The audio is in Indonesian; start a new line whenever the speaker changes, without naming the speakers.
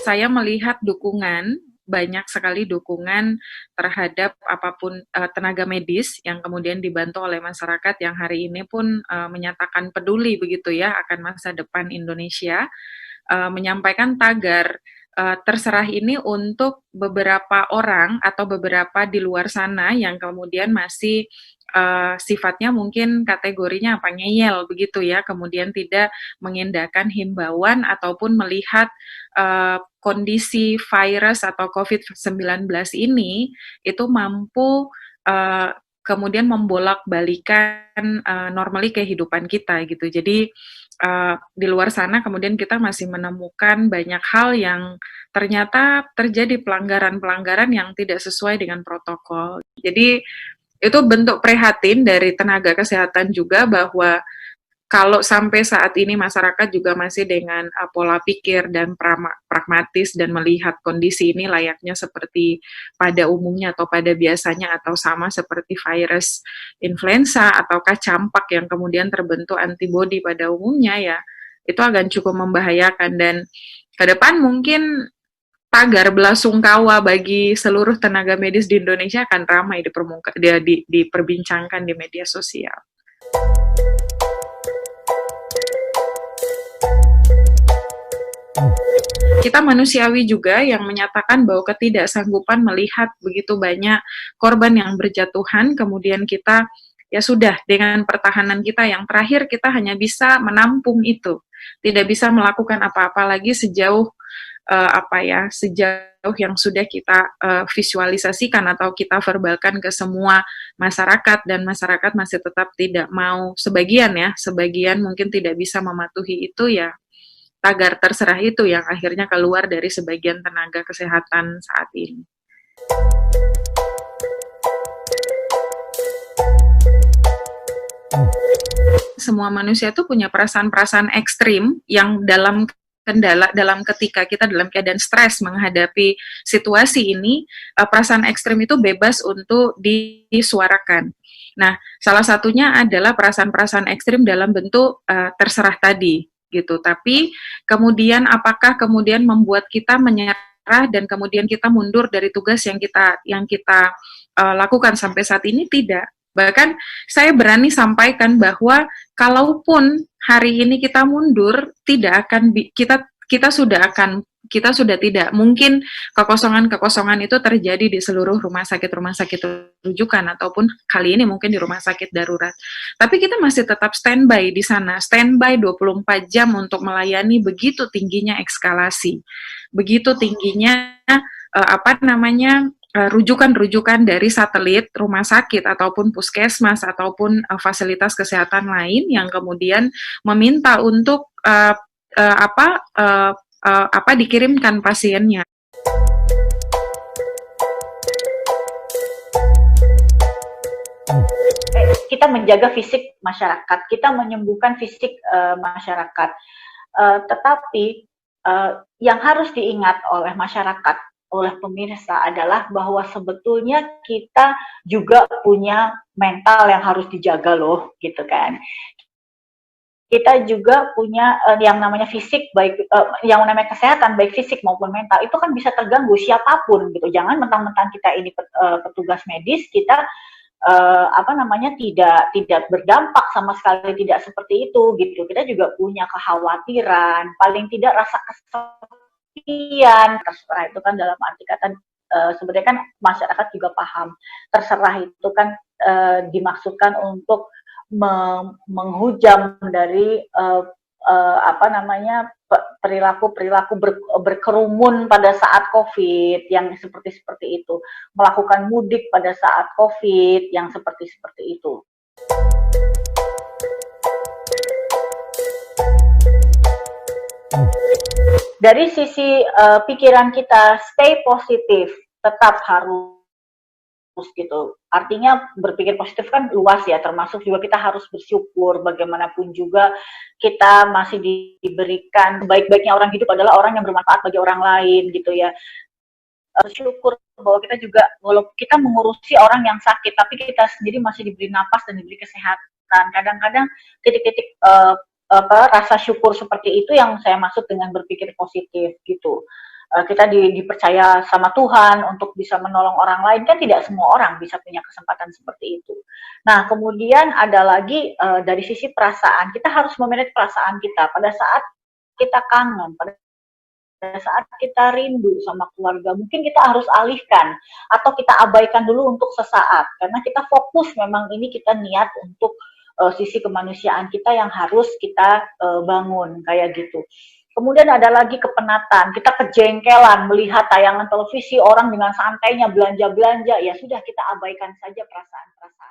saya melihat dukungan, banyak sekali dukungan terhadap apapun tenaga medis yang kemudian dibantu oleh masyarakat yang hari ini pun menyatakan peduli begitu ya akan masa depan Indonesia, menyampaikan tagar terserah ini untuk beberapa orang atau beberapa di luar sana yang kemudian masih sifatnya mungkin kategorinya apa ngeyel begitu ya, kemudian tidak mengindahkan himbauan ataupun melihat kondisi virus atau COVID-19 ini itu mampu kemudian membolak-balikan normally kehidupan kita gitu. Jadi di luar sana kemudian kita masih menemukan banyak hal yang ternyata terjadi pelanggaran-pelanggaran yang tidak sesuai dengan protokol. Jadi itu bentuk prihatin dari tenaga kesehatan juga bahwa kalau sampai saat ini masyarakat juga masih dengan pola pikir dan pragmatis dan melihat kondisi ini layaknya seperti pada umumnya atau pada biasanya atau sama seperti virus influenza ataukah campak yang kemudian terbentuk antibodi pada umumnya ya, itu akan cukup membahayakan dan ke depan mungkin tagar belasungkawa bagi seluruh tenaga medis di Indonesia akan ramai diperbincangkan di media sosial. Kita manusiawi juga yang menyatakan bahwa ketidaksanggupan melihat begitu banyak korban yang berjatuhan, kemudian kita ya sudah dengan pertahanan kita yang terakhir kita hanya bisa menampung itu, tidak bisa melakukan apa-apa lagi sejauh sejauh yang sudah kita visualisasikan atau kita verbalkan ke semua masyarakat dan masyarakat masih tetap tidak mau, sebagian mungkin tidak bisa mematuhi itu ya, tagar terserah itu yang akhirnya keluar dari sebagian tenaga kesehatan saat ini. Semua manusia itu punya perasaan-perasaan ekstrim yang dalam ketika kita dalam keadaan stres menghadapi situasi ini, perasaan ekstrim itu bebas untuk disuarakan. Nah, salah satunya adalah perasaan-perasaan ekstrim dalam bentuk terserah tadi gitu. Tapi kemudian apakah kemudian membuat kita menyerah dan kemudian kita mundur dari tugas yang kita lakukan sampai saat ini? Tidak. Bahkan saya berani sampaikan bahwa kalaupun hari ini kita mundur, tidak akan kita sudah tidak mungkin kekosongan itu terjadi di seluruh rumah sakit rujukan ataupun kali ini mungkin di rumah sakit darurat. Tapi kita masih tetap standby di sana, standby 24 jam untuk melayani begitu tingginya eskalasi, begitu tingginya rujukan-rujukan dari satelit rumah sakit ataupun puskesmas ataupun fasilitas kesehatan lain yang kemudian meminta untuk dikirimkan pasiennya.
Kita menjaga fisik masyarakat, kita menyembuhkan fisik masyarakat, tetapi yang harus diingat oleh masyarakat, oleh pemirsa adalah bahwa sebetulnya kita juga punya mental yang harus dijaga loh, gitu kan. Kita juga punya yang namanya fisik, baik yang namanya kesehatan, baik fisik maupun mental, itu kan bisa terganggu siapapun gitu. Jangan mentang-mentang kita ini petugas medis, kita tidak berdampak sama sekali, tidak seperti itu gitu. Kita juga punya kekhawatiran, paling tidak rasa kesepian. Terserah itu kan dalam arti kata sebenarnya kan masyarakat juga paham. Terserah itu kan dimaksudkan untuk menghujam dari perilaku berkerumun pada saat COVID yang seperti itu, melakukan mudik pada saat COVID yang seperti itu. Dari sisi pikiran kita, stay positif, tetap harus gitu. Artinya berpikir positif kan luas ya, termasuk juga kita harus bersyukur. Bagaimanapun juga kita masih diberikan, baik-baiknya orang hidup adalah orang yang bermanfaat bagi orang lain gitu ya. Bersyukur bahwa kita juga, walaupun kita mengurusi orang yang sakit, tapi kita sendiri masih diberi napas dan diberi kesehatan. Kadang-kadang titik-titik rasa syukur seperti itu yang saya maksud dengan berpikir positif gitu. kita dipercaya sama Tuhan untuk bisa menolong orang lain, kan tidak semua orang bisa punya kesempatan seperti itu. Nah, kemudian ada lagi dari sisi perasaan, kita harus memanage perasaan kita pada saat kita kangen, pada saat kita rindu sama keluarga, mungkin kita harus alihkan atau kita abaikan dulu untuk sesaat, karena kita fokus memang ini kita niat untuk sisi kemanusiaan kita yang harus kita bangun, kayak gitu. Kemudian ada lagi kepenatan, kita kejengkelan melihat tayangan televisi orang dengan santainya belanja-belanja, ya sudah kita abaikan saja perasaan-perasaan